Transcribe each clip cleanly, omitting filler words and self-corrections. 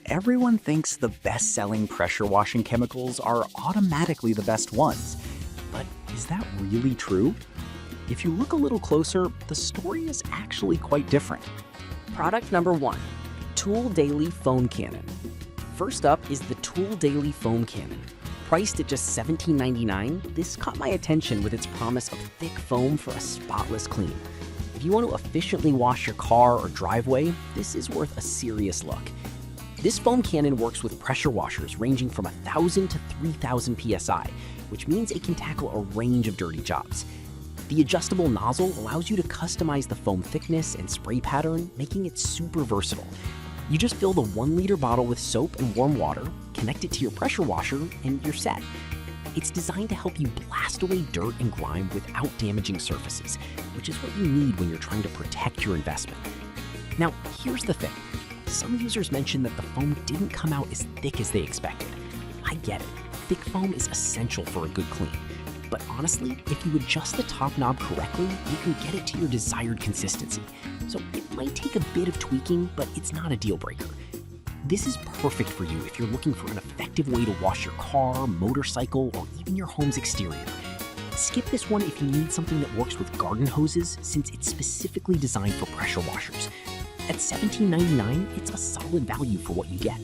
Everyone thinks the best-selling pressure washing chemicals are automatically the best ones. But is that really true? If you look a little closer, the story is actually quite different. Product number 1, Tool Daily Foam Cannon. First up is the Tool Daily Foam Cannon. Priced at just $17.99, this caught my attention with its promise of thick foam for a spotless clean. If you want to efficiently wash your car or driveway, this is worth a serious look. This foam cannon works with pressure washers ranging from 1,000 to 3,000 psi, which means it can tackle a range of dirty jobs. The adjustable nozzle allows you to customize the foam thickness and spray pattern, making it super versatile. You just fill the 1-liter bottle with soap and warm water, connect it to your pressure washer, and you're set. It's designed to help you blast away dirt and grime without damaging surfaces, which is what you need when you're trying to protect your investment. Now, here's the thing. Some users mentioned that the foam didn't come out as thick as they expected. I get it. Thick foam is essential for a good clean. But honestly, if you adjust the top knob correctly, you can get it to your desired consistency. So it might take a bit of tweaking, but it's not a deal breaker. This is perfect for you if you're looking for an effective way to wash your car, motorcycle, or even your home's exterior. Skip this one if you need something that works with garden hoses, since it's specifically designed for pressure washers. At $17.99, it's a solid value for what you get.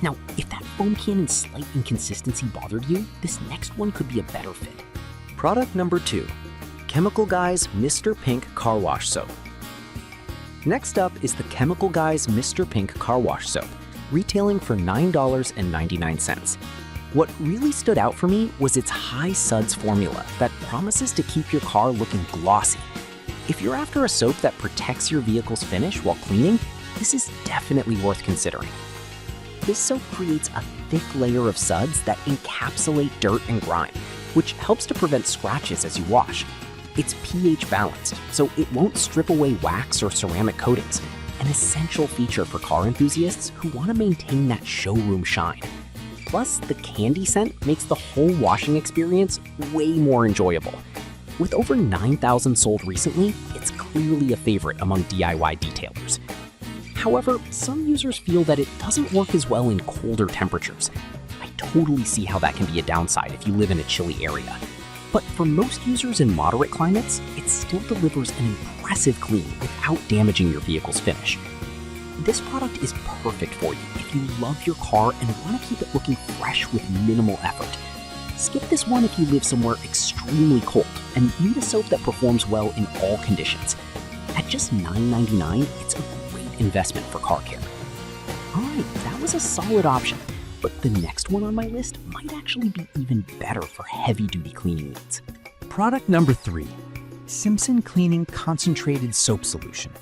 Now, if that foam cannon's slight inconsistency bothered you, this next one could be a better fit. Product number 2, Chemical Guys Mr. Pink Car Wash Soap. Next up is the Chemical Guys Mr. Pink Car Wash Soap, retailing for $9.99. What really stood out for me was its high suds formula that promises to keep your car looking glossy. If you're after a soap that protects your vehicle's finish while cleaning, this is definitely worth considering. This soap creates a thick layer of suds that encapsulate dirt and grime, which helps to prevent scratches as you wash. It's pH balanced, so it won't strip away wax or ceramic coatings, an essential feature for car enthusiasts who want to maintain that showroom shine. Plus, the candy scent makes the whole washing experience way more enjoyable. With over 9,000 sold recently, it's clearly a favorite among DIY detailers. However, some users feel that it doesn't work as well in colder temperatures. I totally see how that can be a downside if you live in a chilly area. But for most users in moderate climates, it still delivers an impressive clean without damaging your vehicle's finish. This product is perfect for you if you love your car and want to keep it looking fresh with minimal effort. Skip this one if you live somewhere extremely cold and need a soap that performs well in all conditions. At just $9.99, it's a great investment for car care. Alright, that was a solid option, but the next one on my list might actually be even better for heavy-duty cleaning needs. Product number 3, Simpson Cleaning Concentrated Soap Solution.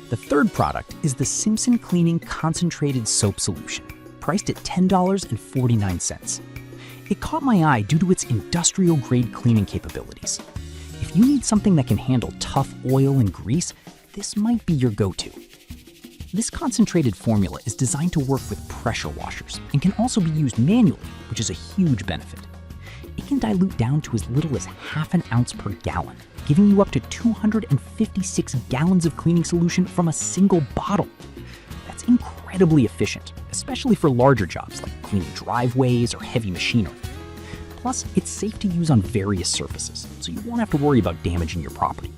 The third product is the Simpson Cleaning Concentrated Soap Solution, priced at $10.49. It caught my eye due to its industrial-grade cleaning capabilities. If you need something that can handle tough oil and grease, this might be your go-to. This concentrated formula is designed to work with pressure washers and can also be used manually, which is a huge benefit. It can dilute down to as little as half an ounce per gallon, giving you up to 256 gallons of cleaning solution from a single bottle. That's incredibly efficient, especially for larger jobs like cleaning driveways or heavy machinery. Plus, it's safe to use on various surfaces, so you won't have to worry about damaging your property.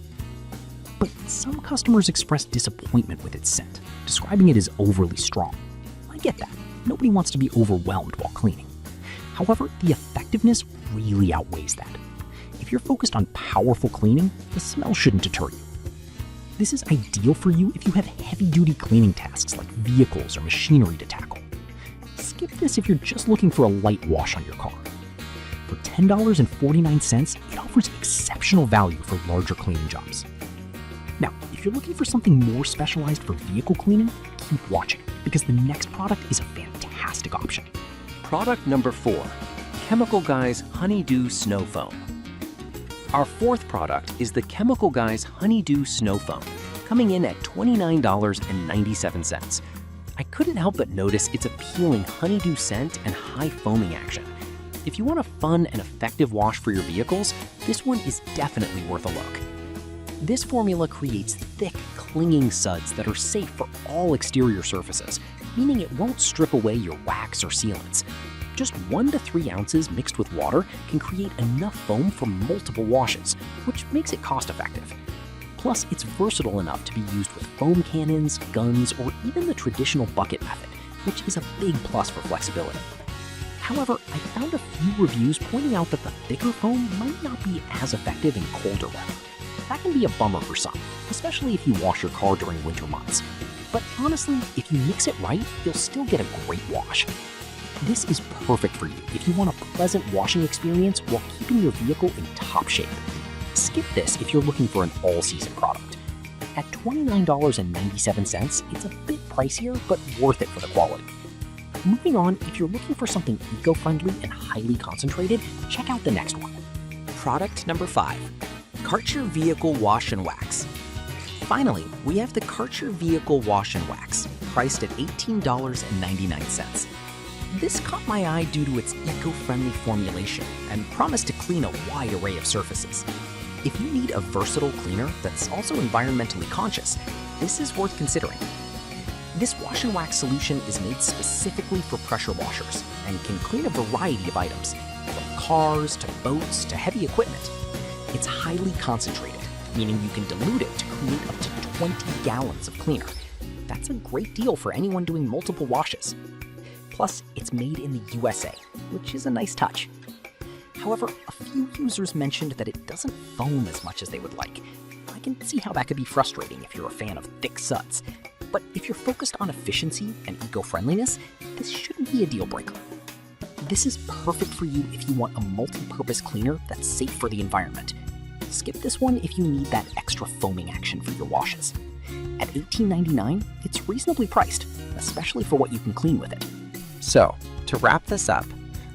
But some customers express disappointment with its scent, describing it as overly strong. I get that. Nobody wants to be overwhelmed while cleaning. However, the effectiveness really outweighs that. If you're focused on powerful cleaning, the smell shouldn't deter you. This is ideal for you if you have heavy-duty cleaning tasks like vehicles or machinery to tackle. Skip this if you're just looking for a light wash on your car. For $10.49, it offers exceptional value for larger cleaning jobs. Now, if you're looking for something more specialized for vehicle cleaning, keep watching, because the next product is a fantastic option. Product number 4, Chemical Guys Honeydew Snow Foam. Our fourth product is the Chemical Guys Honeydew Snow Foam, coming in at $29.97. I couldn't help but notice its appealing honeydew scent and high foaming action. If you want a fun and effective wash for your vehicles, this one is definitely worth a look. This formula creates thick, clinging suds that are safe for all exterior surfaces, meaning it won't strip away your wax or sealants. Just 1 to 3 ounces mixed with water can create enough foam for multiple washes, which makes it cost-effective. Plus, it's versatile enough to be used with foam cannons, guns, or even the traditional bucket method, which is a big plus for flexibility. However, I found a few reviews pointing out that the thicker foam might not be as effective in colder weather. That can be a bummer for some, especially if you wash your car during winter months. But honestly, if you mix it right, you'll still get a great wash. This is perfect for you if you want a pleasant washing experience while keeping your vehicle in top shape. Skip this if you're looking for an all-season product. At $29.97, it's a bit pricier, but worth it for the quality. Moving on, if you're looking for something eco-friendly and highly concentrated, check out the next one. Product number 5, Karcher Vehicle Wash and Wax. Finally, we have the Karcher Vehicle Wash and Wax, priced at $18.99. This caught my eye due to its eco-friendly formulation and promise to clean a wide array of surfaces. If you need a versatile cleaner that's also environmentally conscious, this is worth considering. This wash and wax solution is made specifically for pressure washers and can clean a variety of items, from cars to boats to heavy equipment. It's highly concentrated, meaning you can dilute it to create up to 20 gallons of cleaner. That's a great deal for anyone doing multiple washes. Plus, it's made in the USA, which is a nice touch. However, a few users mentioned that it doesn't foam as much as they would like. I can see how that could be frustrating if you're a fan of thick suds. But if you're focused on efficiency and eco-friendliness, this shouldn't be a deal breaker. This is perfect for you if you want a multi-purpose cleaner that's safe for the environment. Skip this one if you need that extra foaming action for your washes. At $18.99, it's reasonably priced, especially for what you can clean with it. So, to wrap this up,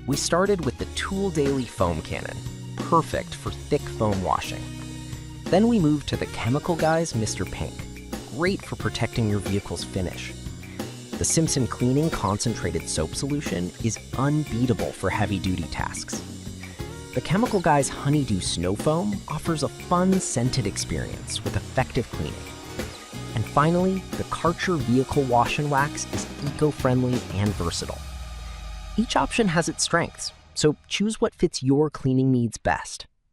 we started with the Tool Daily Foam Cannon, perfect for thick foam washing. Then we moved to the Chemical Guys Mr. Pink, great for protecting your vehicle's finish. The Simpson Cleaning Concentrated Soap Solution is unbeatable for heavy-duty tasks. The Chemical Guys Honeydew Snow Foam offers a fun, scented experience with effective cleaning. And finally, the Karcher Vehicle Wash and Wax is eco-friendly and versatile. Each option has its strengths, so choose what fits your cleaning needs best.